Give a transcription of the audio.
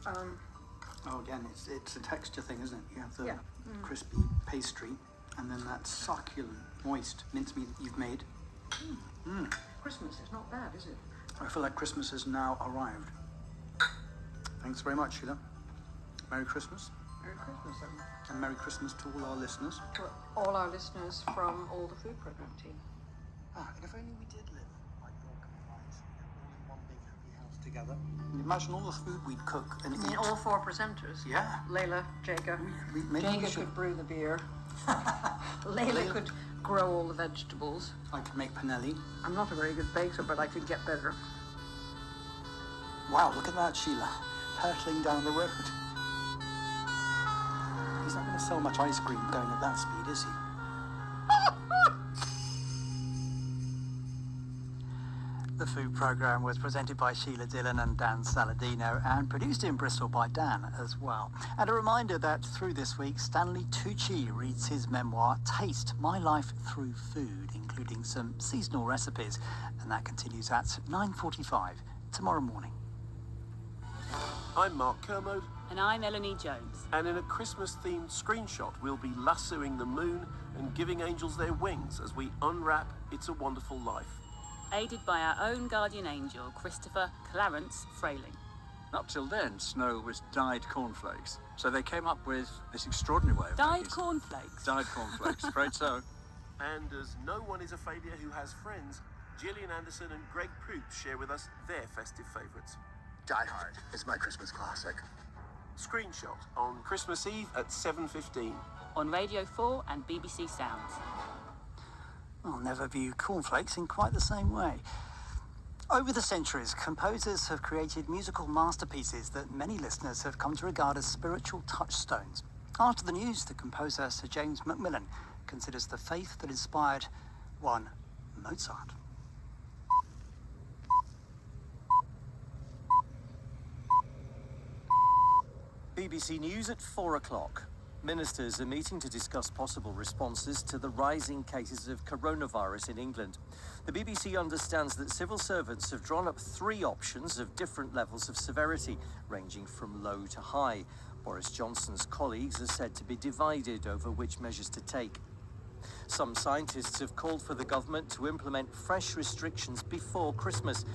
Oh, again, it's a texture thing, isn't it? You have the Yeah. crispy pastry, and then that succulent, moist mincemeat that you've made. Christmas is not bad, is it? I feel like Christmas has now arrived. Thanks very much, Sheila. Merry Christmas. Merry Christmas, then. And Merry Christmas to all our listeners. To all our listeners from all the food programme team. And if only we did live like York and Wise, all in one big happy house together. Imagine all the food we'd cook and eat. All four presenters. Yeah. Layla, Jaga. Maybe we Jaga should. could brew the beer. Layla could grow all the vegetables. I could make panelli. I'm not a very good baker, but I could get better. Wow, look at that, Sheila. Hurtling down the road. He's not going to sell much ice cream going at that speed, is he? The food programme was presented by Sheila Dillon and Dan Saladino and produced in Bristol by Dan as well. And a reminder that through this week, Stanley Tucci reads his memoir, Taste, My Life Through Food, including some seasonal recipes. And that continues at 9:45 tomorrow morning. I'm Mark Kermode. And I'm Eleni Jones. And in a Christmas-themed screenshot, we'll be lassoing the moon and giving angels their wings as we unwrap It's a Wonderful Life. Aided by our own guardian angel, Christopher Clarence Frayling. Up till then, snow was dyed cornflakes. So they came up with this extraordinary way of Dyed making cornflakes. Dyed cornflakes, afraid so. And as no one is a failure who has friends, Gillian Anderson and Greg Proops share with us their festive favourites. Die Hard is my Christmas classic. Screenshot on Christmas Eve at 7:15. On Radio 4 and BBC Sounds. I'll never view cornflakes in quite the same way. Over the centuries, composers have created musical masterpieces that many listeners have come to regard as spiritual touchstones. After the news, the composer Sir James Macmillan considers the faith that inspired one Mozart. BBC News at 4 o'clock. Ministers are meeting to discuss possible responses to the rising cases of coronavirus in England. The BBC understands that civil servants have drawn up 3 options of different levels of severity, ranging from low to high. Boris Johnson's colleagues are said to be divided over which measures to take. Some scientists have called for the government to implement fresh restrictions before Christmas.